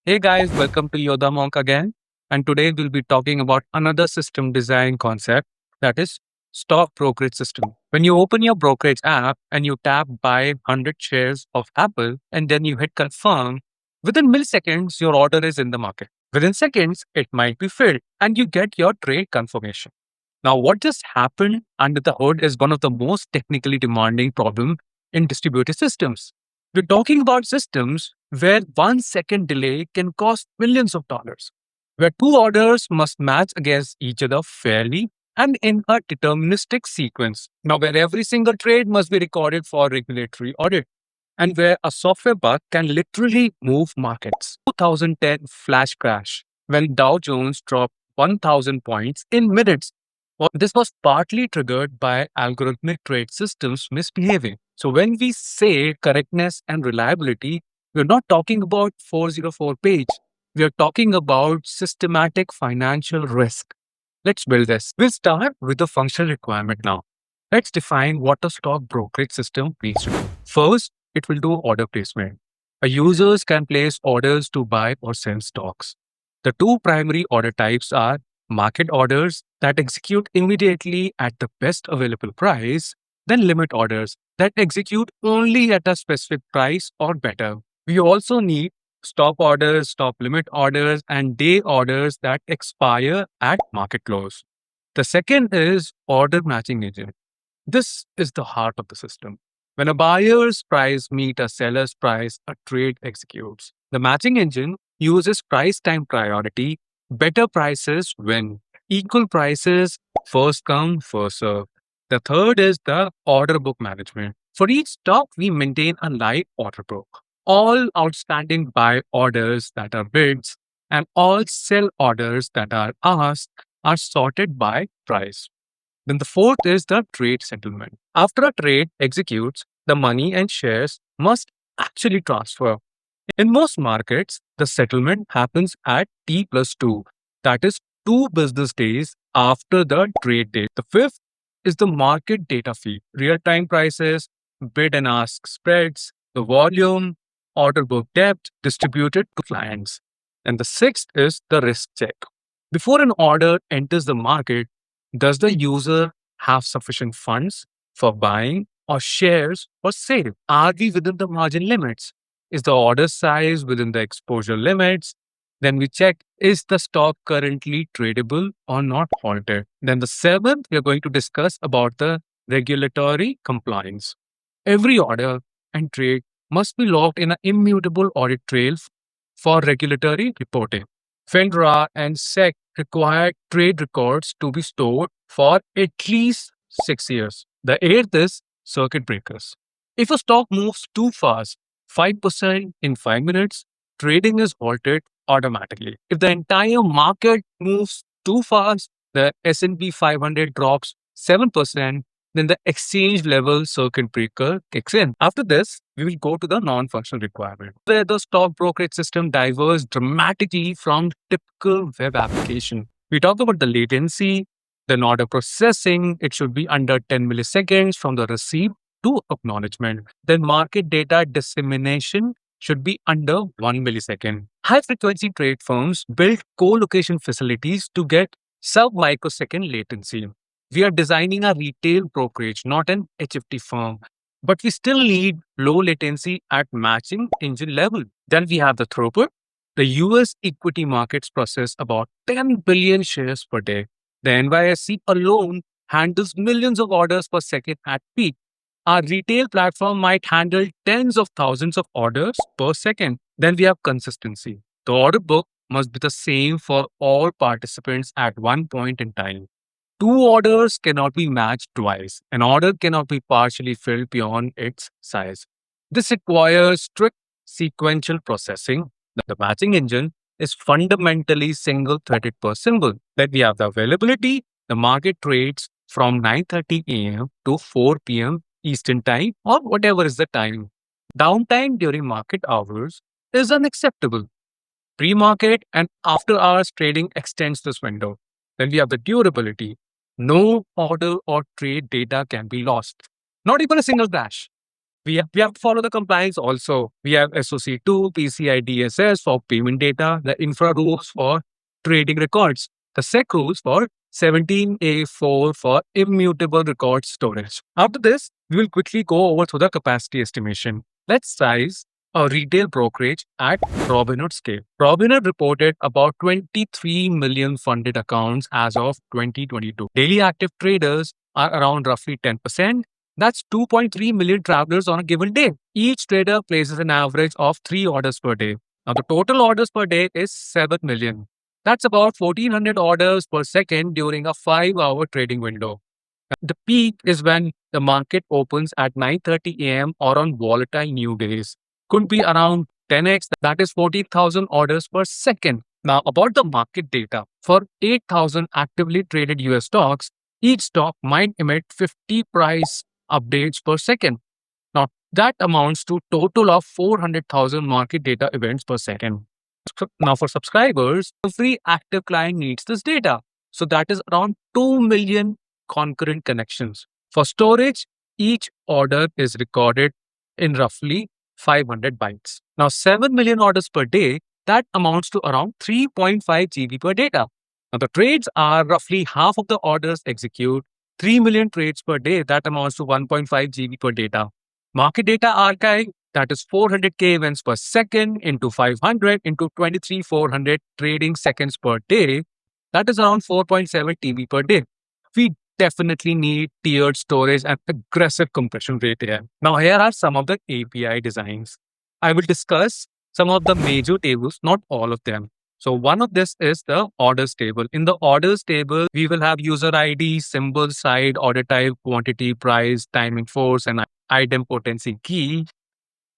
Hey guys, welcome to Yoda Monk again. And today we'll be talking about another system design concept that is stock brokerage system. When you open your brokerage app and you tap buy 100 shares of Apple and then you hit confirm, within milliseconds your order is in the market. Within seconds it might be filled and you get your trade confirmation. Now what just happened under the hood is one of the most technically demanding problem in distributed systems. We're talking about systems where 1 second delay can cost millions of dollars, where two orders must match against each other fairly and in a deterministic sequence. Now, where every single trade must be recorded for regulatory audit, and where a software bug can literally move markets. 2010 flash crash, when Dow Jones dropped 1,000 points in minutes. Well, this was partly triggered by algorithmic trade systems misbehaving. So when we say correctness and reliability, we're not talking about 404 page. We are talking about systematic financial risk. Let's build this. We'll start with the functional requirement now. Let's define what a stock brokerage system needs to do. First, it will do order placement. A users can place orders to buy or sell stocks. The two primary order types are market orders that execute immediately at the best available price, then limit orders that execute only at a specific price or better. We also need stop orders, stop limit orders, and day orders that expire at market close. The second is order matching engine. This is the heart of the system. When a buyer's price meets a seller's price, a trade executes. The matching engine uses price time priority. Better prices win. Equal prices, first come, first serve. The third is the order book management. For each stock, we maintain a live order book. All outstanding buy orders that are bids and all sell orders that are asked are sorted by price. Then the fourth is the trade settlement. After a trade executes, the money and shares must actually transfer. In most markets, the settlement happens at T plus 2, that is 2 business days after the trade date. The fifth is the market data feed, real time prices, bid and ask spreads, the volume, order book depth distributed to clients. And the sixth is the risk check. Before an order enters the market, does the user have sufficient funds for buying or shares or sale? Are we within the margin limits? Is the order size within the exposure limits? Then we check, is the stock currently tradable or not halted? Then the seventh, we are going to discuss about the regulatory compliance. Every order and trade must be logged in an immutable audit trail for regulatory reporting. FINRA and SEC require trade records to be stored for at least 6 years. The eighth is circuit breakers. If a stock moves too fast, 5% in 5 minutes, trading is halted automatically. If the entire market moves too fast, the S&P 500 drops 7%, then the exchange level circuit breaker kicks in. After this, we will go to the non-functional requirement, where the stock brokerage system diverges dramatically from typical web application. We talk about the latency, then order processing. It should be under 10 milliseconds from the receipt to acknowledgement. Then market data dissemination should be under 1 millisecond. High frequency trade firms build co-location facilities to get sub-microsecond latency. We are designing a retail brokerage, not an HFT firm, but we still need low latency at matching engine level. Then we have the throughput. The US equity markets process about 10 billion shares per day. The NYSE alone handles millions of orders per second at peak. Our retail platform might handle tens of thousands of orders per second. Then we have consistency. The order book must be the same for all participants at one point in time. Two orders cannot be matched twice. An order cannot be partially filled beyond its size. This requires strict sequential processing. The matching engine is fundamentally single-threaded per symbol. Then we have the availability. The market trades from 9:30 a.m. to 4 p.m. Eastern Time or whatever is the time. Downtime during market hours is unacceptable. Pre-market and after-hours trading extends this window. Then we have the durability. No order or trade data can be lost. Not even a single crash. We have to follow the compliance also. We have SOC2, PCI DSS for payment data, the infra rules for trading records, the SEC rules for 17A4 for immutable record storage. After this, we will quickly go over to the capacity estimation. Let's size a retail brokerage at Robinhood scale. Robinhood reported about 23 million funded accounts as of 2022. Daily active traders are around roughly 10%. That's 2.3 million travelers on a given day. Each trader places an average of 3 orders per day. Now, the total orders per day is 7 million. That's about 1400 orders per second during a 5-hour trading window. The peak is when the market opens at 9:30 a.m. or on volatile new days. Could be around 10x, that is 40,000 orders per second. Now, about the market data. For 8,000 actively traded US stocks, each stock might emit 50 price updates per second. Now, that amounts to total of 400,000 market data events per second. Now, for subscribers, every active client needs this data. So that is around 2 million concurrent connections. For storage, each order is recorded in roughly 500 bytes. Now, 7 million orders per day, that amounts to around 3.5 GB per data. Now, the trades are roughly half of the orders execute. 3 million trades per day, that amounts to 1.5 GB per data. Market data archive, that is 400K events per second into 500 into 23,400 trading seconds per day. That is around 4.7 TB per day. We definitely need tiered storage and aggressive compression rate here. Now, here are some of the API designs. I will discuss some of the major tables, not all of them. So one of this is the orders table. In the orders table, we will have user ID, symbol, side, order type, quantity, price, timing force, and idempotency key.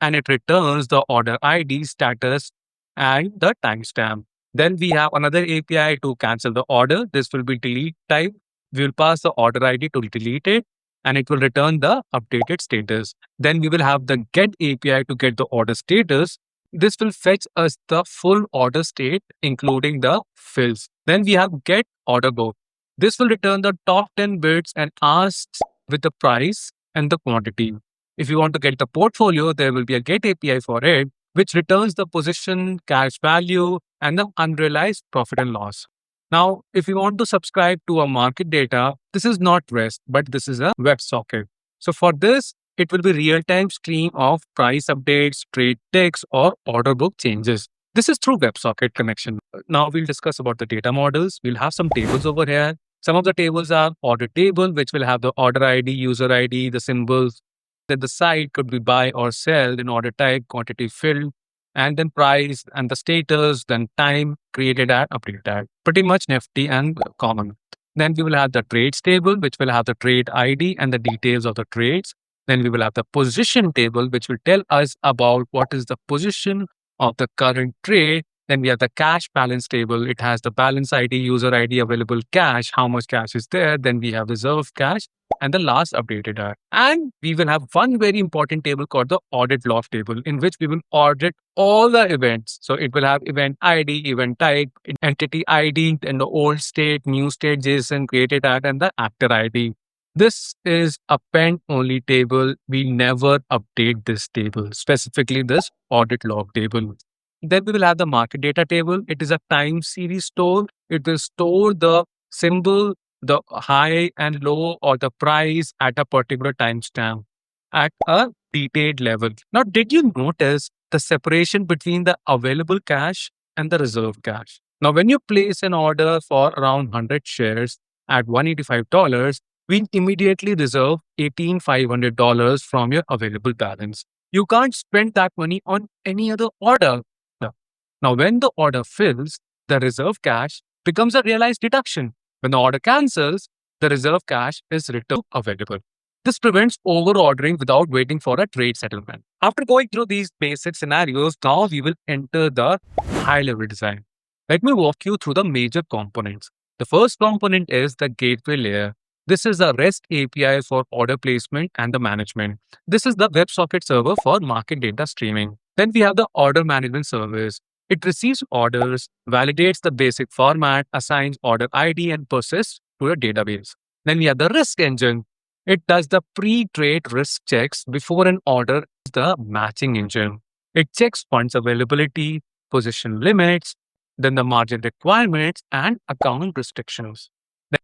And it returns the order ID, status, and the timestamp. Then we have another API to cancel the order. This will be delete type. We will pass the order ID to delete it, and it will return the updated status. Then we will have the get API to get the order status. This will fetch us the full order state, including the fills. Then we have get order book. This will return the top 10 bits and asks with the price and the quantity. If you want to get the portfolio, there will be a get API for it, which returns the position, cash value, and the unrealized profit and loss. Now, if you want to subscribe to a market data, this is not REST, but this is a WebSocket. So for this, it will be real-time stream of price updates, trade ticks, or order book changes. This is through WebSocket connection. Now we'll discuss about the data models. We'll have some tables over here. Some of the tables are order table, which will have the order ID, user ID, the symbols. Then the site could be buy or sell, then order type, quantity filled, and then price and the status, then time created at, updated at. Pretty much nifty and common. Then we will have the trades table, which will have the trade ID and the details of the trades. Then we will have the position table, which will tell us about what is the position of the current trade. Then we have the cash balance table. It has the balance ID, user ID, available cash, how much cash is there. Then we have reserved cash and the last updated are. And we will have one very important table called the audit log table, in which we will audit all the events. So it will have event ID, event type, entity ID, and the old state, new state JSON created at, and the actor ID. This is a append only table. We never update this table, specifically this audit log table. Then we will have the market data table. It is a time series store. It will store the symbol, the high and low, or the price at a particular timestamp at a detailed level. Now, did you notice the separation between the available cash and the reserved cash? Now, when you place an order for around 100 shares at $185, we immediately reserve $18,500 from your available balance. You can't spend that money on any other order. Now, when the order fills, the reserve cash becomes a realized deduction. When the order cancels, the reserve cash is returned available. This prevents over-ordering without waiting for a trade settlement. After going through these basic scenarios, now we will enter the high-level design. Let me walk you through the major components. The first component is the gateway layer. This is a REST API for order placement and the management. This is the WebSocket server for market data streaming. Then we have the order management service. It receives orders, validates the basic format, assigns order ID, and persists to a database. Then we have the risk engine. It does the pre-trade risk checks before an order is the matching engine. It checks funds availability, position limits, then the margin requirements and account restrictions.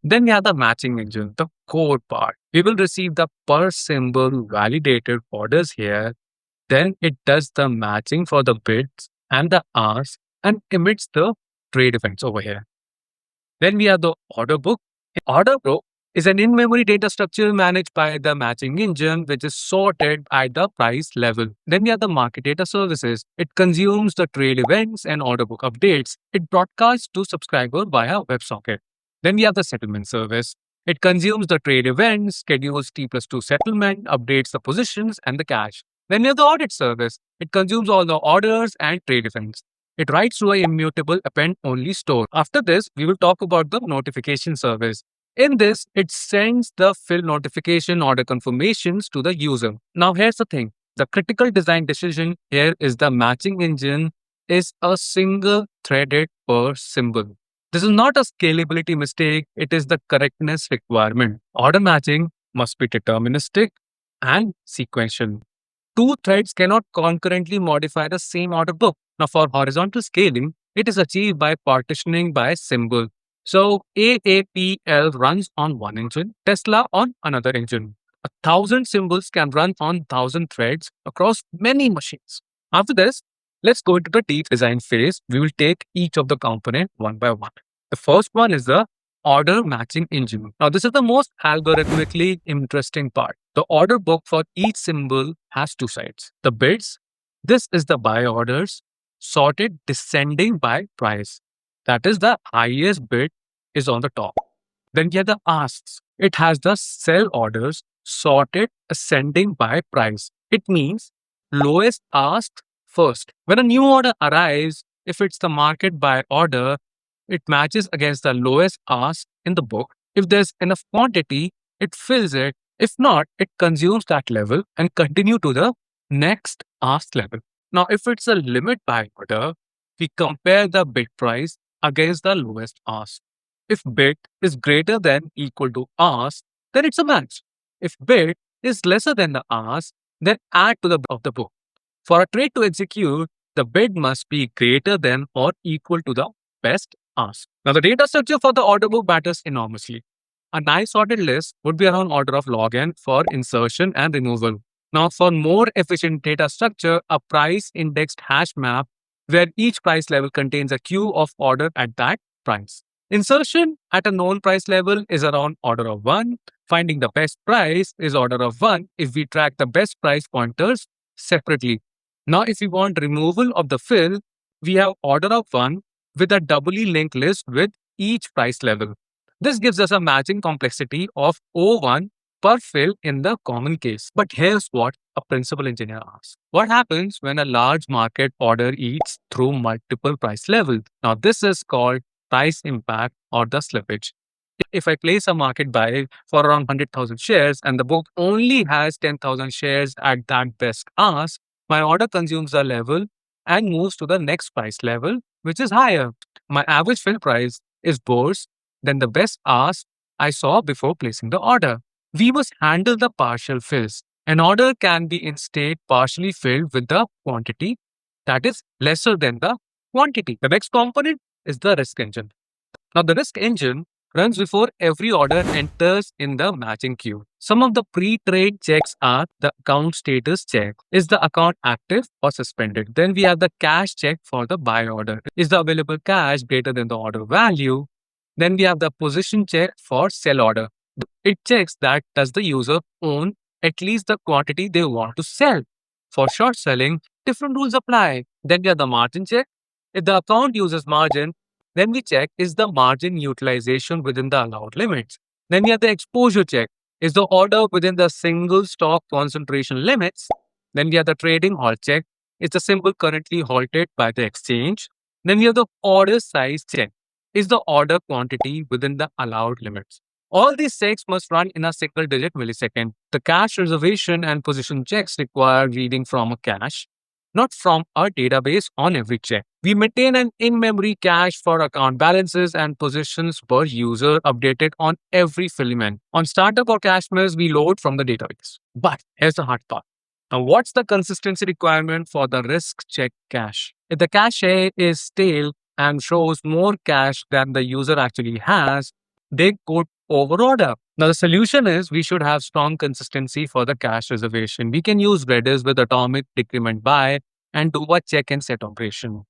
Then we have the matching engine, the core part. We will receive the per symbol validated orders here. Then it does the matching for the bids and the asks and emits the trade events over here. Then we have the order book. Order book is an in-memory data structure managed by the matching engine, which is sorted at the price level. Then we have the market data services. It consumes the trade events and order book updates. It broadcasts to subscriber via WebSocket. Then we have the settlement service. It consumes the trade events, schedules T+2 settlement, updates the positions and the cash. Then we have the audit service. It consumes all the orders and trade events. It writes to a immutable append-only store. After this, we will talk about the notification service. In this, it sends the fill notification order confirmations to the user. Now, here's the thing. The critical design decision here is the matching engine is a single threaded per symbol. This is not a scalability mistake. It is the correctness requirement. Order matching must be deterministic and sequential. Two threads cannot concurrently modify the same order book. Now, for horizontal scaling, it is achieved by partitioning by symbol. So, AAPL runs on one engine, Tesla on another engine. 1,000 symbols can run on 1,000 threads across many machines. After this, let's go into the deep design phase. We will take each of the component one by one. The first one is the order matching engine. Now, this is the most algorithmically interesting part. The order book for each symbol has two sides. The bids, this is the buy orders, sorted descending by price. That is, the highest bid is on the top. Then we have the asks. It has the sell orders sorted ascending by price. It means lowest asked first. When a new order arrives, if it's the market buy order, it matches against the lowest ask in the book. If there's enough quantity, it fills it. If not, it consumes that level and continue to the next ask level. Now, if it's a limit buy order, we compare the bid price against the lowest ask. If bid is greater than equal to ask, then it's a match. If bid is lesser than the ask, then add to the of the book. For a trade to execute, the bid must be greater than or equal to the best ask. Now, the data structure for the order book matters enormously. A nice sorted list would be around order of log n for insertion and removal. Now, for more efficient data structure, a price indexed hash map where each price level contains a queue of order at that price. Insertion at a known price level is around order of 1. Finding the best price is order of 1 if we track the best price pointers separately. Now, if we want removal of the fill, we have order of 1 with a doubly linked list with each price level. This gives us a matching complexity of O1 per fill in the common case. But here's what a principal engineer asks. What happens when a large market order eats through multiple price levels? Now, this is called price impact or the slippage. If I place a market buy for around 100,000 shares and the book only has 10,000 shares at that best ask, my order consumes the level and moves to the next price level, which is higher. My average fill price is worse than the best ask I saw before placing the order. We must handle the partial fills. An order can be instead partially filled with the quantity that is lesser than the quantity. The next component is the risk engine. Now, the risk engine runs before every order enters in the matching queue. Some of the pre-trade checks are the account status check. Is the account active or suspended? Then we have the cash check for the buy order. Is the available cash greater than the order value? Then we have the position check for sell order. It checks that does the user own at least the quantity they want to sell. For short selling, different rules apply. Then we have the margin check. If the account uses margin, then we check is the margin utilization within the allowed limits. Then we have the exposure check. Is the order within the single stock concentration limits? Then we have the trading halt check. Is the symbol currently halted by the exchange? Then we have the order size check. Is the order quantity within the allowed limits? All these checks must run in a single digit millisecond. The cache reservation and position checks require reading from a cache. not from a database on every check. We maintain an in-memory cache for account balances and positions per user updated on every filament. On startup or cache miss, we load from the database. But here's the hard part. Now, what's the consistency requirement for the risk check cache? If the cache is stale and shows more cache than the user actually has, they could overorder. Now, the solution is we should have strong consistency for the cache reservation. We can use Redis with atomic decrement by and do a check and set operation.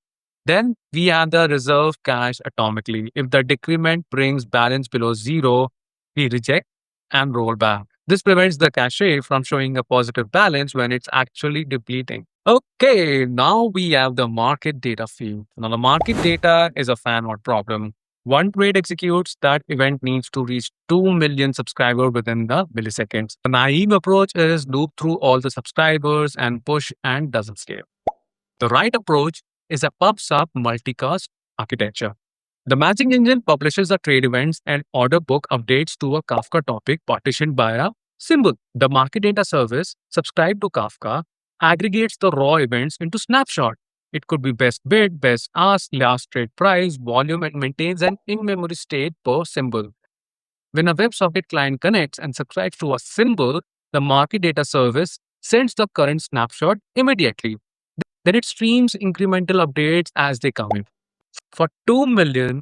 Then we have the reserve cache atomically. If the decrement brings balance below zero, we reject and roll back. This prevents the cache from showing a positive balance when it's actually depleting. Okay, now we have the market data field. Now, the market data is a fan or problem. One trade executes, that event needs to reach 2 million subscribers within the milliseconds. The naive approach is loop through all the subscribers and push and doesn't scale. The right approach is a pub-sub multicast architecture. The matching engine publishes the trade events and order book updates to a Kafka topic partitioned by a symbol. The market data service, subscribed to Kafka, aggregates the raw events into snapshot. It could be best bid, best ask, last trade price, volume, and maintains an in-memory state per symbol. When a WebSocket client connects and subscribes to a symbol, the market data service sends the current snapshot immediately. Then it streams incremental updates as they come in. For 2 million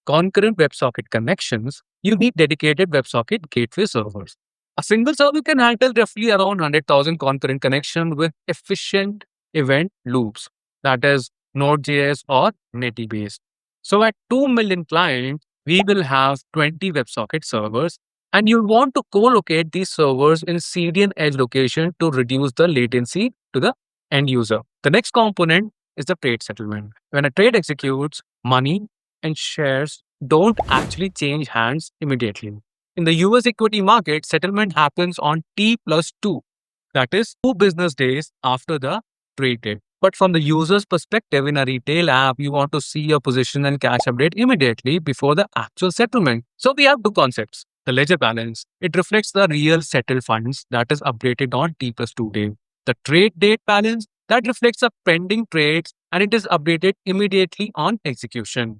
concurrent WebSocket connections, you need dedicated WebSocket gateway servers. A single server can handle roughly around 100,000 concurrent connections with efficient event loops, that is Node.js or native based. So at 2 million clients, we will have 20 WebSocket servers, and you'll want to co-locate these servers in CDN edge location to reduce the latency to the end user. The next component is the trade settlement. When a trade executes, money and shares don't actually change hands immediately. In the US equity market, settlement happens on T plus 2, that is 2 business days after the trade date. But from the user's perspective, in a retail app, you want to see your position and cash update immediately before the actual settlement. So we have two concepts. The ledger balance, it reflects the real settled funds that is updated on T plus 2 day. The trade date balance, that reflects the pending trades and it is updated immediately on execution.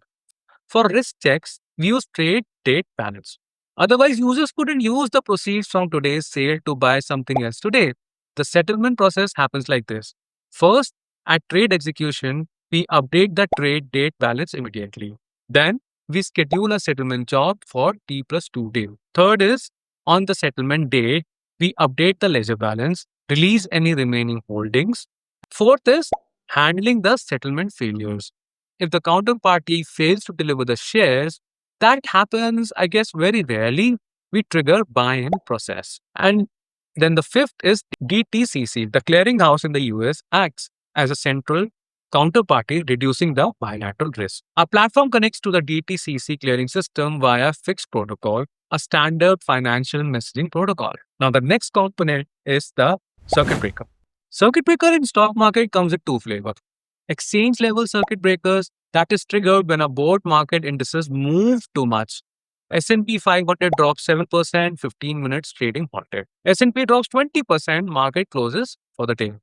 For risk checks, we use trade date balance. Otherwise, users couldn't use the proceeds from today's sale to buy something else today. The settlement process happens like this. First, at trade execution, we update the trade date balance immediately. Then, we schedule a settlement job for T plus 2 day. Third is, on the settlement day, we update the ledger balance, release any remaining holdings. Fourth is, handling the settlement failures. If the counterparty fails to deliver the shares, that happens, I guess, very rarely. We trigger buy-in process. And then the fifth is DTCC. The clearinghouse in the US acts as a central counterparty, reducing the bilateral risk. Our platform connects to the DTCC clearing system via fixed protocol, a standard financial messaging protocol. Now, the next component is the circuit breaker. Circuit breaker in stock market comes with two flavors. Exchange level circuit breakers, that is triggered when a board market indices move too much. S&P 500 drops 7%, 15 minutes trading halted. S&P drops 20%, market closes for the day.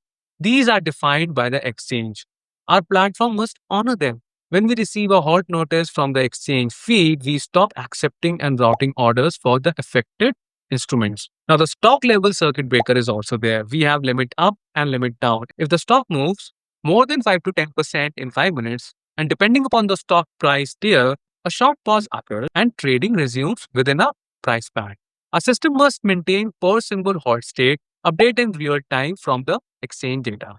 These are defined by the exchange. Our platform must honor them. When we receive a halt notice from the exchange feed, we stop accepting and routing orders for the affected instruments. Now, the stock level circuit breaker is also there. We have limit up and limit down. If the stock moves more than 5 to 10% in 5 minutes, and depending upon the stock price tier, a short pause occurs and trading resumes within a price band. A system must maintain per symbol halt state, update in real time from the exchange data.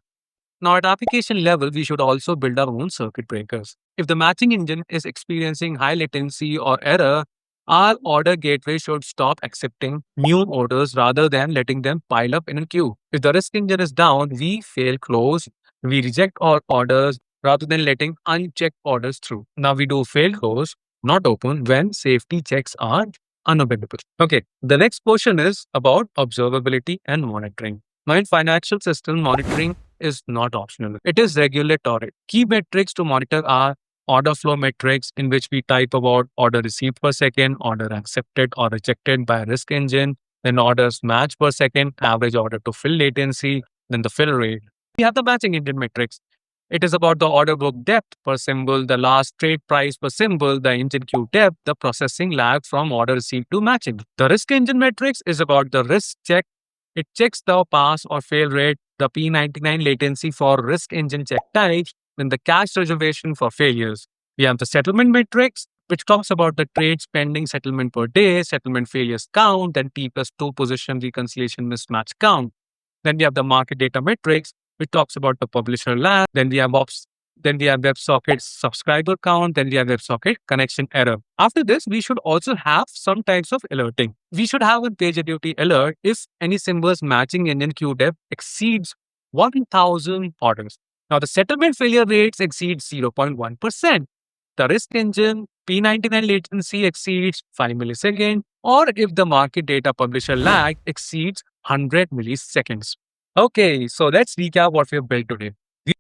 Now, at application level, we should also build our own circuit breakers. If the matching engine is experiencing high latency or error, our order gateway should stop accepting new orders rather than letting them pile up in a queue. If the risk engine is down, we fail close. We reject all orders rather than letting unchecked orders through. Now we do fail close, not open when safety checks are unavailable. Okay, the next portion is about observability and monitoring. Now in financial system, monitoring is not optional. It is regulatory. Key metrics to monitor are order flow metrics, in which we type about order received per second, order accepted or rejected by risk engine, then orders match per second, average order to fill latency, then the fill rate. We have the matching engine metrics. It is about the order book depth per symbol, the last trade price per symbol, the engine queue depth, the processing lag from order receipt to matching. The risk engine metrics is about the risk check. It checks the pass or fail rate, the P99 latency for risk engine check types, and the cache reservation for failures. We have the settlement metrics, which talks about the trades pending settlement per day, settlement failures count, and T plus 2 position reconciliation mismatch count. Then we have the market data metrics, which talks about the publisher lag. Then we have WebSocket subscriber count. Then we have WebSocket connection error. After this, we should also have some types of alerting. We should have a PagerDuty alert if any symbols matching engine queue depth exceeds 1,000 orders. Now, the settlement failure rates exceed 0.1%. The risk engine P99 latency exceeds 5 milliseconds, or if the market data publisher lag exceeds 100 milliseconds. Okay, so let's recap what we have built today.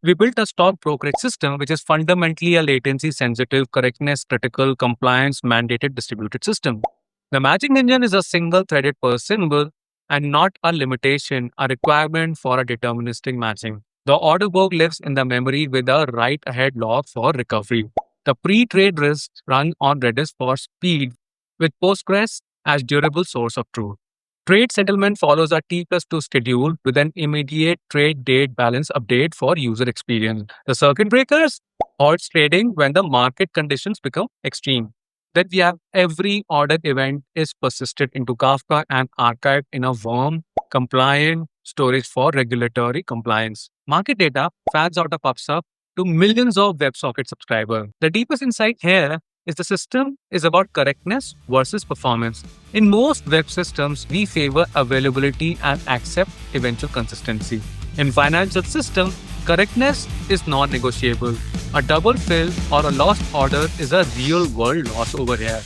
We built a stock brokerage system, which is fundamentally a latency sensitive, correctness critical, compliance mandated distributed system. The matching engine is a single threaded per symbol and not a limitation, a requirement for a deterministic matching. The order book lives in the memory with a write ahead log for recovery. The pre-trade risks run on Redis for speed, with Postgres as durable source of truth. Trade settlement follows a T plus 2 schedule with an immediate trade date balance update for user experience. The circuit breakers halts trading when the market conditions become extreme. Then we have every order event is persisted into Kafka and archived in a worm compliant storage for regulatory compliance. Market data fans out of PubSub to millions of WebSocket subscribers. The deepest insight here is the system is about correctness versus performance. In most web systems, we favor availability and accept eventual consistency. In financial system, correctness is non-negotiable. A double fill or a lost order is a real-world loss over here.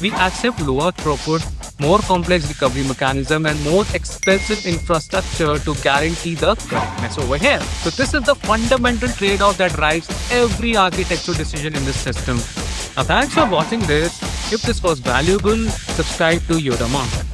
We accept lower throughput, more complex recovery mechanism, and more expensive infrastructure to guarantee the correctness over here. So this is the fundamental trade-off that drives every architectural decision in this system. Now, thanks for watching this. If this was valuable, subscribe to Zerodha.